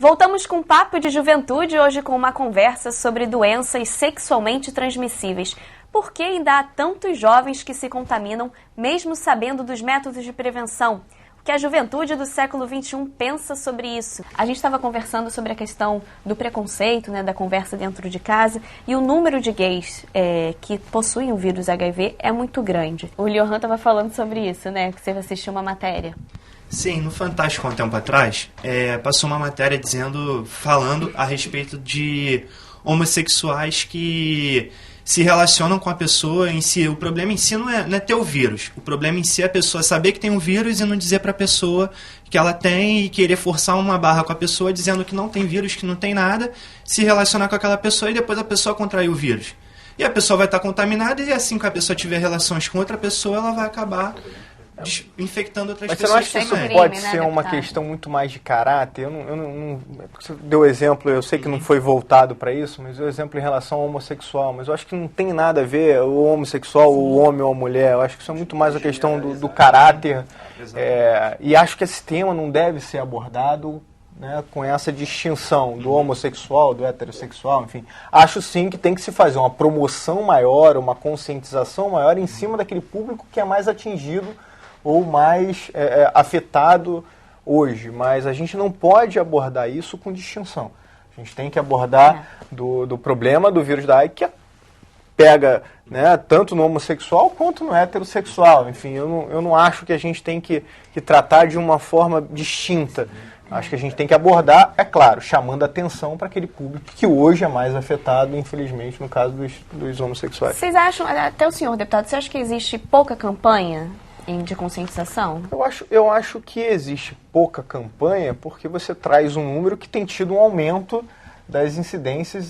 Voltamos com um papo de juventude, hoje com uma conversa sobre doenças sexualmente transmissíveis. Por que ainda há tantos jovens que se contaminam, mesmo sabendo dos métodos de prevenção? O que a juventude do século XXI pensa sobre isso? A gente estava conversando sobre a questão do preconceito, da conversa dentro de casa, e o número de gays que possuem o vírus HIV é muito grande. O Liohan estava falando sobre isso, que você assistiu uma matéria. Sim, no Fantástico, há um tempo atrás, passou uma matéria falando a respeito de homossexuais que se relacionam com a pessoa em si. O problema em si não é ter o vírus. O problema em si é a pessoa saber que tem um vírus e não dizer para a pessoa que ela tem e querer forçar uma barra com a pessoa dizendo que não tem vírus, que não tem nada, se relacionar com aquela pessoa e depois a pessoa contrair o vírus. E a pessoa vai estar contaminada e assim que a pessoa tiver relações com outra pessoa, ela vai acabar infectando outras pessoas. Mas você não acha que isso pode ser uma questão muito mais de caráter? Eu não, você deu exemplo, eu sei que não foi voltado para isso, mas deu exemplo em relação ao homossexual, mas eu acho que não tem nada a ver o homossexual, o homem ou a mulher. Eu acho que isso é muito mais a questão do caráter. E acho que esse tema não deve ser abordado com essa distinção do homossexual, do heterossexual, enfim. Acho sim que tem que se fazer uma promoção maior, uma conscientização maior em cima daquele público que é mais atingido ou mais afetado hoje, mas a gente não pode abordar isso com distinção. A gente tem que abordar do problema do vírus da AIDS, que pega tanto no homossexual quanto no heterossexual. Enfim, eu não acho que a gente tem que tratar de uma forma distinta. Acho que a gente tem que abordar, é claro, chamando atenção para aquele público que hoje é mais afetado, infelizmente, no caso dos homossexuais. Vocês acham, até o senhor deputado, você acha que existe pouca campanha de conscientização? Eu acho que existe pouca campanha porque você traz um número que tem tido um aumento das incidências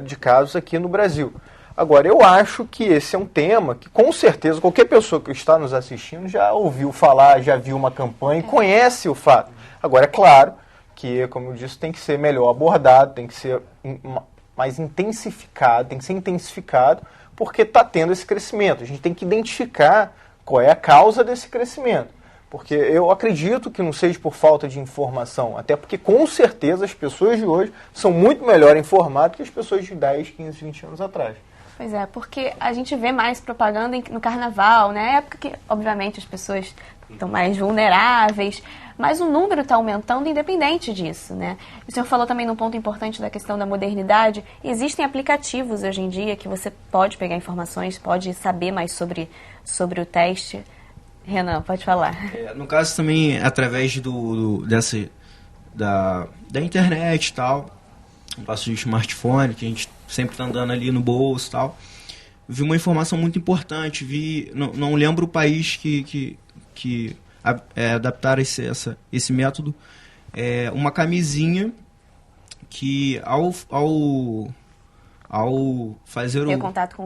de casos aqui no Brasil. Agora, eu acho que esse é um tema que, com certeza, qualquer pessoa que está nos assistindo já ouviu falar, já viu uma campanha e conhece o fato. Agora, é claro que, como eu disse, tem que ser melhor abordado, tem que ser mais intensificado, tem que ser intensificado, porque está tendo esse crescimento. A gente tem que identificar qual é a causa desse crescimento. Porque eu acredito que não seja por falta de informação, até porque, com certeza, as pessoas de hoje são muito melhor informadas que as pessoas de 10, 15, 20 anos atrás. Pois é, porque a gente vê mais propaganda no carnaval, época que, obviamente, as pessoas estão mais vulneráveis, mas o número está aumentando independente disso, O senhor falou também num ponto importante da questão da modernidade. Existem aplicativos hoje em dia que você pode pegar informações, pode saber mais sobre o teste. Renan, pode falar. No caso também, através da internet e tal, no caso do smartphone, que a gente sempre está andando ali no bolso e tal, vi uma informação muito importante, não lembro o país que adaptaram esse método, uma camisinha que ao fazer ter contato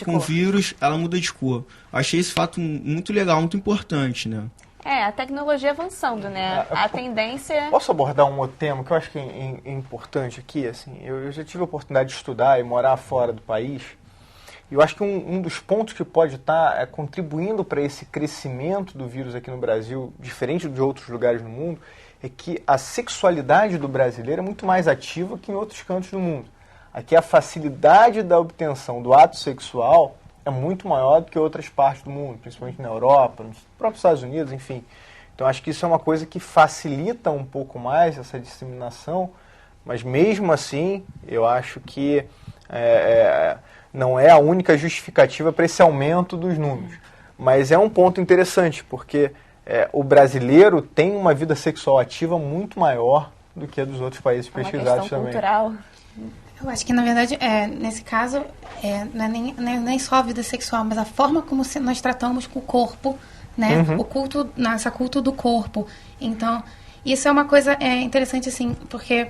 com o vírus, ela muda de cor. Achei esse fato muito legal, muito importante, a tecnologia avançando, a tendência... Posso abordar um outro tema que eu acho que é importante aqui? Assim, eu já tive a oportunidade de estudar e morar fora do país. E eu acho que um dos pontos que pode estar contribuindo para esse crescimento do vírus aqui no Brasil, diferente de outros lugares no mundo, é que a sexualidade do brasileiro é muito mais ativa que em outros cantos do mundo. Aqui a facilidade da obtenção do ato sexual é muito maior do que outras partes do mundo, principalmente na Europa, nos próprios Estados Unidos, enfim. Então acho que isso é uma coisa que facilita um pouco mais essa disseminação, mas mesmo assim eu acho que não é a única justificativa para esse aumento dos números. Mas é um ponto interessante, porque o brasileiro tem uma vida sexual ativa muito maior do que a dos outros países pesquisados também. Cultural. Eu acho que, na verdade, nesse caso, não é nem só a vida sexual, mas a forma como nós tratamos com o corpo, O culto, essa culto do corpo. Então, isso é uma coisa interessante, assim, porque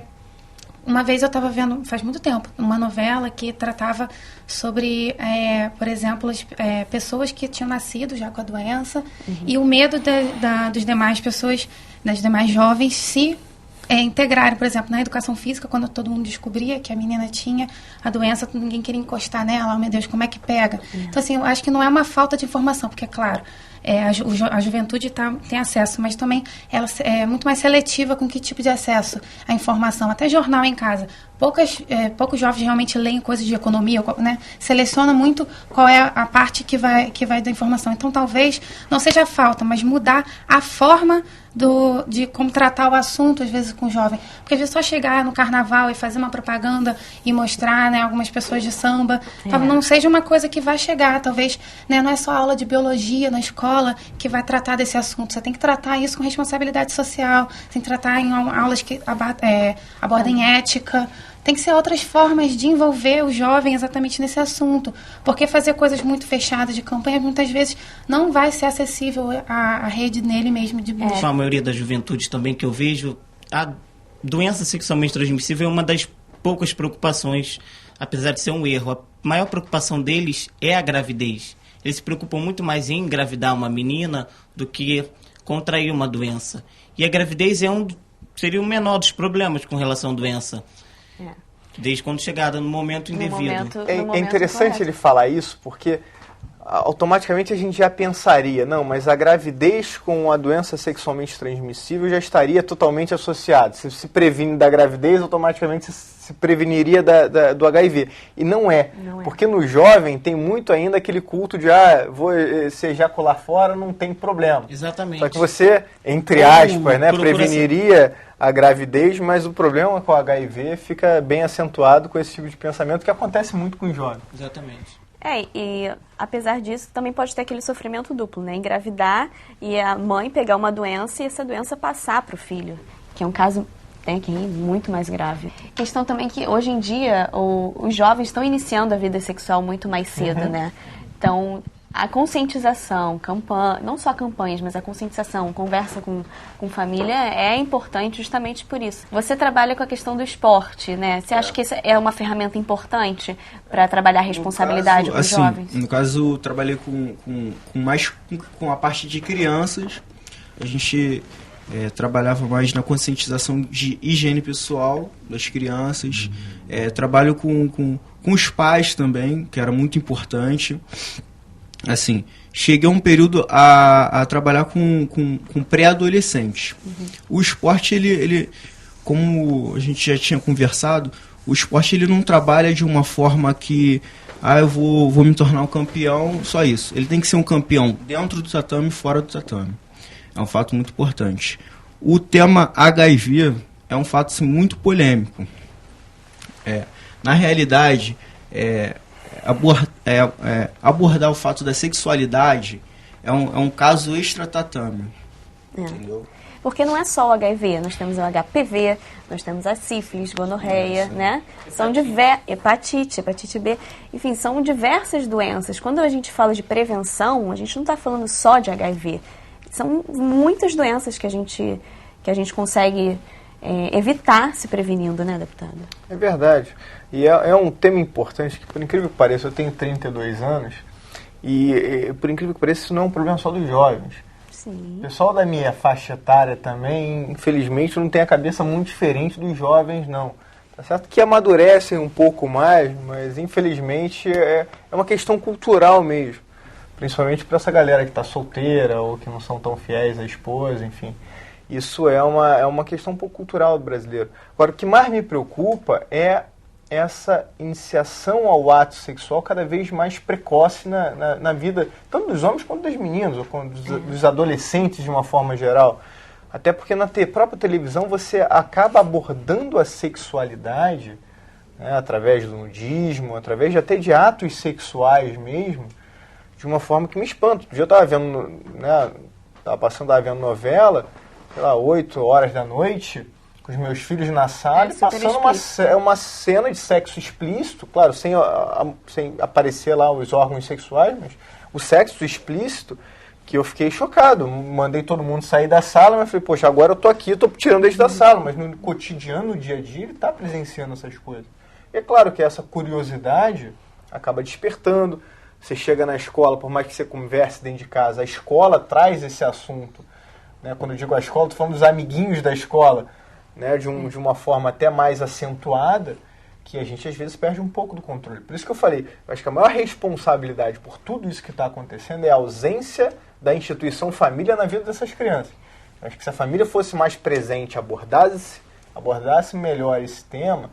uma vez eu estava vendo, faz muito tempo, uma novela que tratava sobre, por exemplo, pessoas que tinham nascido já com a doença e o medo dos demais pessoas, das demais jovens, se integrarem, por exemplo, na educação física, quando todo mundo descobria que a menina tinha a doença, ninguém queria encostar nela, oh meu Deus, como é que pega? Então, assim, eu acho que não é uma falta de informação, porque, é claro, a juventude tem acesso, mas também ela é muito mais seletiva com que tipo de acesso à informação, até jornal em casa. Poucos jovens realmente leem coisas de economia, né? Seleciona muito qual é a parte que vai da informação. Então, talvez não seja falta, mas mudar a forma de como tratar o assunto, às vezes, com o jovem. Porque às vezes só chegar no carnaval e fazer uma propaganda e mostrar, né, algumas pessoas de samba, talvez não seja uma coisa que vai chegar, talvez, né, não é só aula de biologia na escola que vai tratar desse assunto. Você tem que tratar isso com responsabilidade social, tem que tratar em aulas que abordem ética. Tem que ser outras formas de envolver o jovem exatamente nesse assunto. Porque fazer coisas muito fechadas de campanha, muitas vezes, não vai ser acessível à rede nele mesmo de busca. A maioria da juventude também que eu vejo, a doença sexualmente transmissível é uma das poucas preocupações, apesar de ser um erro. A maior preocupação deles é a gravidez. Eles se preocupam muito mais em engravidar uma menina do que contrair uma doença. E a gravidez seria o menor dos problemas com relação à doença. Desde quando chegada no momento indevido. É interessante ele falar isso, porque automaticamente a gente já pensaria, não, mas a gravidez com a doença sexualmente transmissível já estaria totalmente associada. Se previne da gravidez, automaticamente se preveniria do HIV. E não é, porque no jovem tem muito ainda aquele culto de, se ejacular fora, não tem problema. Exatamente. Só que você, entre aspas, né, preveniria a gravidez, mas o problema com o HIV fica bem acentuado com esse tipo de pensamento que acontece muito com os jovens. Exatamente. E apesar disso, também pode ter aquele sofrimento duplo, né? Engravidar e a mãe pegar uma doença e essa doença passar para o filho, que é um caso muito mais grave. Questão também que hoje em dia os jovens estão iniciando a vida sexual muito mais cedo, né? Então, a conscientização, não só campanhas, mas a conscientização, conversa com família é importante justamente por isso. Você trabalha com a questão do esporte, né? Você acha que isso é uma ferramenta importante para trabalhar a responsabilidade com os jovens? No caso, eu trabalhei com a parte de crianças. A gente trabalhava mais na conscientização de higiene pessoal das crianças. Trabalho com os pais também, que era muito importante. Assim, cheguei a um período a trabalhar com pré-adolescentes. O esporte, ele, como a gente já tinha conversado, o esporte ele não trabalha de uma forma que eu vou me tornar um campeão, só isso. Ele tem que ser um campeão dentro do tatame e fora do tatame. É um fato muito importante. O tema HIV é um fato assim, muito polêmico. Na realidade, abordar o fato da sexualidade é um caso extra-tatame. Entendeu? Porque não é só o HIV, nós temos o HPV, nós temos a sífilis, gonorreia, né? São hepatite B, enfim, são diversas doenças. Quando a gente fala de prevenção, a gente não está falando só de HIV. São muitas doenças que a gente consegue evitar se prevenindo, né, deputada? É verdade. E é um tema importante que, por incrível que pareça, eu tenho 32 anos e, por incrível que pareça, isso não é um problema só dos jovens. Sim. O pessoal da minha faixa etária também, infelizmente, não tem a cabeça muito diferente dos jovens, não. Tá certo que amadurecem um pouco mais, mas, infelizmente, é uma questão cultural mesmo. Principalmente para essa galera que está solteira ou que não são tão fiéis à esposa, enfim. Isso é uma questão um pouco cultural do brasileiro. Agora, o que mais me preocupa é essa iniciação ao ato sexual cada vez mais precoce na vida, tanto dos homens quanto das meninas, ou dos adolescentes de uma forma geral. Até porque na própria televisão você acaba abordando a sexualidade, né, através do nudismo, através até de atos sexuais mesmo, de uma forma que me espanta. Outro dia eu estava vendo, né, tava vendo novela, sei lá, 8 horas da noite, com os meus filhos na sala, e passando uma cena de sexo explícito, claro, sem aparecer lá os órgãos sexuais, mas o sexo explícito, que eu fiquei chocado. Mandei todo mundo sair da sala, mas falei, poxa, agora eu tô aqui, tô tirando eles da sala, mas no cotidiano, no dia a dia, ele tá presenciando essas coisas. E é claro que essa curiosidade acaba despertando. Você chega na escola, por mais que você converse dentro de casa, a escola traz esse assunto. Né? Quando eu digo a escola, estou falando dos amiguinhos da escola, né? de uma forma até mais acentuada, que a gente às vezes perde um pouco do controle. Por isso que eu falei, eu acho que a maior responsabilidade por tudo isso que está acontecendo é a ausência da instituição família na vida dessas crianças. Eu acho que se a família fosse mais presente, abordasse melhor esse tema,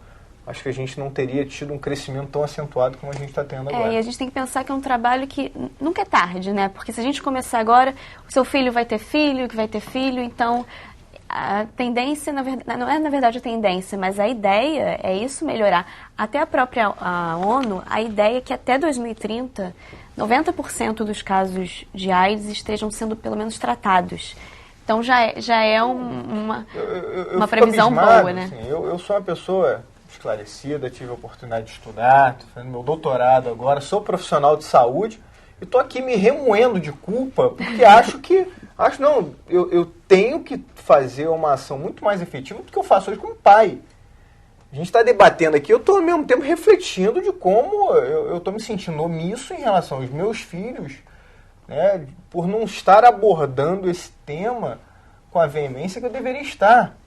acho que a gente não teria tido um crescimento tão acentuado como a gente está tendo agora. E a gente tem que pensar que é um trabalho que nunca é tarde, né? Porque se a gente começar agora, o seu filho vai ter filho, que vai ter filho, então a tendência, não é na verdade a tendência, mas a ideia é isso melhorar. Até a própria ONU, a ideia é que até 2030, 90% dos casos de AIDS estejam sendo pelo menos tratados. Então já é uma previsão abismado, boa, né? Assim, eu sou uma pessoa esclarecida, tive a oportunidade de estudar, estou fazendo meu doutorado agora, sou profissional de saúde e estou aqui me remoendo de culpa porque eu tenho que fazer uma ação muito mais efetiva do que eu faço hoje como pai. A gente está debatendo aqui, eu estou ao mesmo tempo refletindo de como eu estou me sentindo omisso em relação aos meus filhos, né, por não estar abordando esse tema com a veemência que eu deveria estar.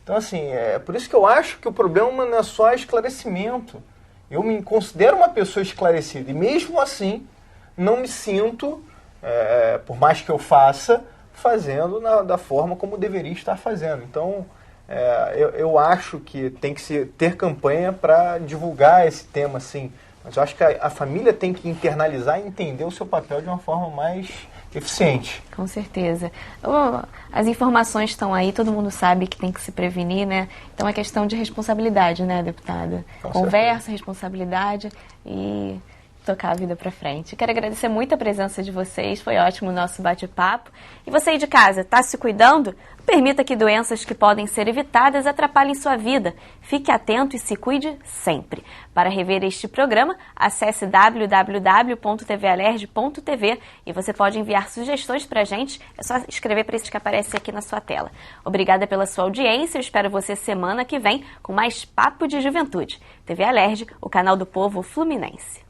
Então, assim, é por isso que eu acho que o problema não é só esclarecimento. Eu me considero uma pessoa esclarecida e, mesmo assim, não me sinto, por mais que eu faça, fazendo da forma como deveria estar fazendo. Então, eu acho que tem que ter campanha para divulgar esse tema, sim. Mas eu acho que a família tem que internalizar e entender o seu papel de uma forma mais eficiente. Com certeza. As informações estão aí, todo mundo sabe que tem que se prevenir, né? Então é questão de responsabilidade, né, deputada? Conversa, responsabilidade e tocar a vida para frente. Quero agradecer muito a presença de vocês, foi ótimo o nosso bate-papo. E você aí de casa, está se cuidando? Permita que doenças que podem ser evitadas atrapalhem sua vida. Fique atento e se cuide sempre. Para rever este programa, acesse www.tvalerj.tv e você pode enviar sugestões para a gente. É só escrever para esse que aparece aqui na sua tela. Obrigada pela sua audiência. Eu espero você semana que vem com mais Papo de Juventude. TV Alerj, o canal do povo fluminense.